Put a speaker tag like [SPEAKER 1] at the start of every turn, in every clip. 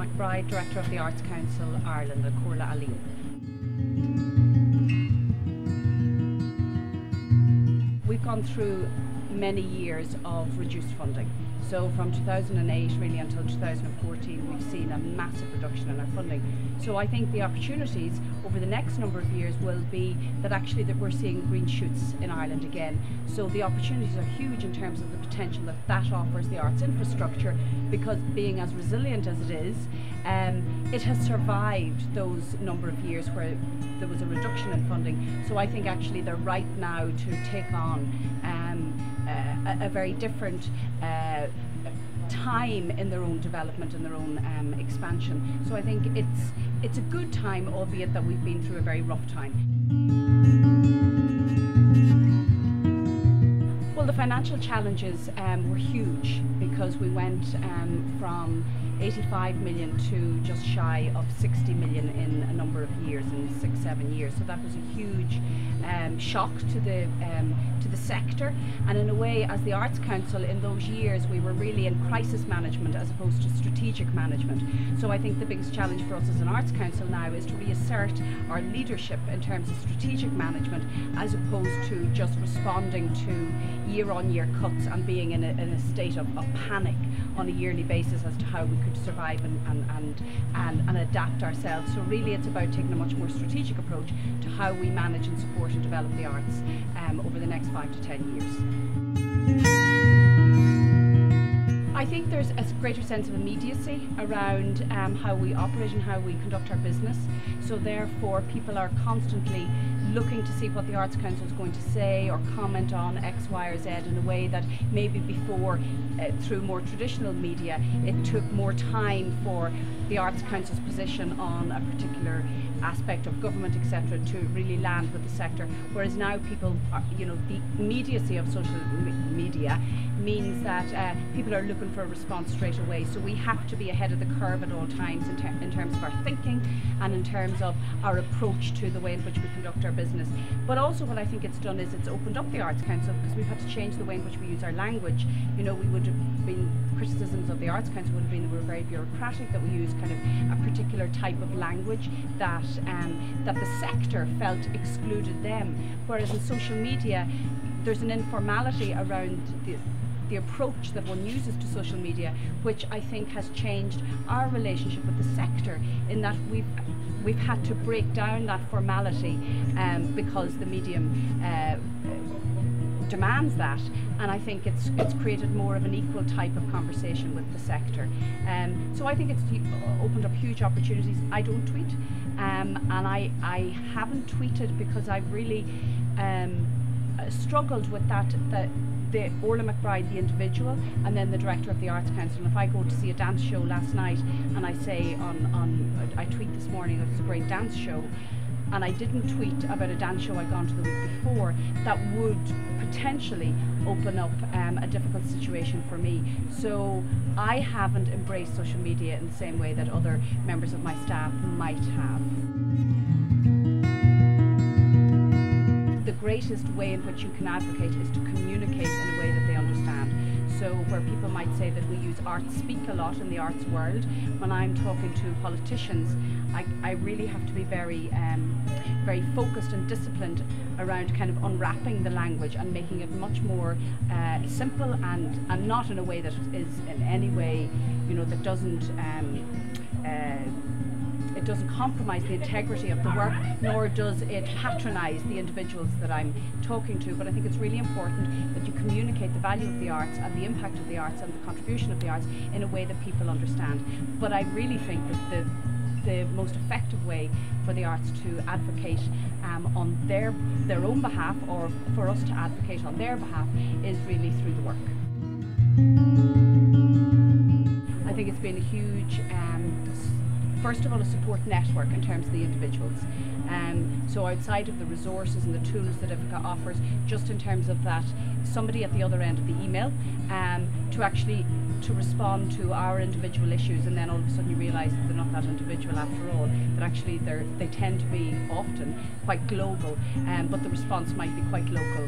[SPEAKER 1] McBride, Director of the Arts Council Ireland, at Orlaith. We've gone through many years of reduced funding. So from 2008 really until 2014 we've seen a massive reduction in our funding. So I think the opportunities over the next number of years will be that actually that we're seeing green shoots in Ireland again. So the opportunities are huge in terms of the potential that that offers the arts infrastructure, because being as resilient as it is, it has survived those number of years where there was a reduction in funding. So I think actually they're right now to take on a very different time in their own development and their own expansion. So I think it's a good time, albeit that we've been through a very rough time. Well, the financial challenges were huge, because we went from 85 million to just shy of 60 million in a number of years, in 6-7 years. So that was a huge shock to the sector, and in a way, as the Arts Council in those years, we were really in crisis management as opposed to strategic management. So I think the biggest challenge for us as an Arts Council now is to reassert our leadership in terms of strategic management, as opposed to just responding to year-on-year cuts and being in a state of panic on a yearly basis as to how we could survive and adapt ourselves. So really it's about taking a much more strategic approach to how we manage and support and develop the arts over the next 5 to 10 years. I think there's a greater sense of immediacy around how we operate and how we conduct our business. So therefore people are constantly looking to see what the Arts Council is going to say or comment on X, Y or Z in a way that maybe before, through more traditional media, it took more time for the Arts Council's position on a particular aspect of government, etc., to really land with the sector. Whereas now people are, the immediacy of social media means that people are looking for a response straight away. So we have to be ahead of the curve at all times in terms of our thinking and in terms of our approach to the way in which we conduct our business. But also what I think it's done is it's opened up the Arts Council, because we've had to change the way in which we use our language. We would have been, criticisms of the Arts Council would have been that we're very bureaucratic, that we use kind of a particular type of language that the sector felt excluded them. Whereas in social media, there's an informality around the approach that one uses to social media, which I think has changed our relationship with the sector, in that we've had to break down that formality because the medium demands that, and I think it's created more of an equal type of conversation with the sector. So I think it's opened up huge opportunities. I don't tweet, and I haven't tweeted because I've really struggled with the Orla McBride, the individual, and then the Director of the Arts Council. And if I go to see a dance show last night and I say I tweet this morning, it's a great dance show, and I didn't tweet about a dance show I'd gone to the week before, that would potentially open up a difficult situation for me. So I haven't embraced social media in the same way that other members of my staff might have. The greatest way in which you can advocate is to communicate in a way that they understand. So where people might say that we use art speak a lot in the arts world, when I'm talking to politicians, I really have to be very very focused and disciplined around kind of unwrapping the language and making it much more simple and not in a way that is in any way, that doesn't it doesn't compromise the integrity of the work, nor does it patronise the individuals that I'm talking to. But I think it's really important that you communicate the value of the arts and the impact of the arts and the contribution of the arts in a way that people understand. But I really think that the most effective way for the arts to advocate on their own behalf, or for us to advocate on their behalf, is really through the work. I think it's been a huge first of all, a support network in terms of the individuals. So outside of the resources and the tools that IFACCA offers, just in terms of that, somebody at the other end of the email to respond to our individual issues, and then all of a sudden you realise that they're not that individual after all, that actually they tend to be often quite global, but the response might be quite local.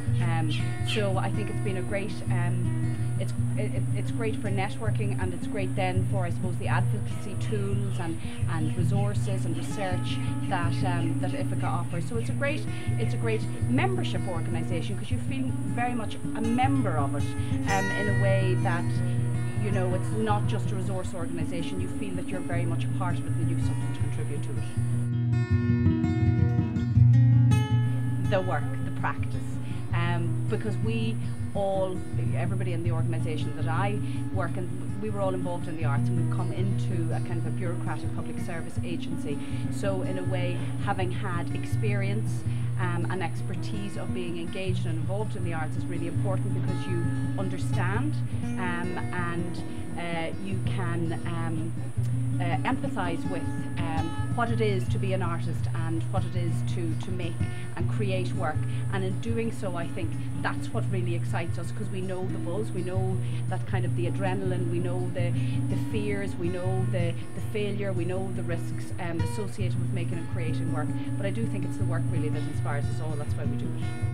[SPEAKER 1] So I think it's been a great it's great for networking, and it's great then for, I suppose, the advocacy tools and resources and research that IFACCA offers. So it's a great membership organisation, because you feel very much a member of it, in a way that, you know, it's not just a resource organisation. You feel that you're very much a part of it and you've something to contribute to it. The work, the practice, because everybody in the organisation that I work in, we were all involved in the arts, and we've come into a kind of a bureaucratic public service agency. So in a way, having had experience and expertise of being engaged and involved in the arts is really important, because you understand and you can empathise with what it is to be an artist and what it is to make and create work. And in doing so, I think that's what really excites us, because we know the buzz, we know that kind of the adrenaline, we know the fears, we know the failure, we know the risks associated with making and creating work. But I do think it's the work really that inspires us all. That's why we do it.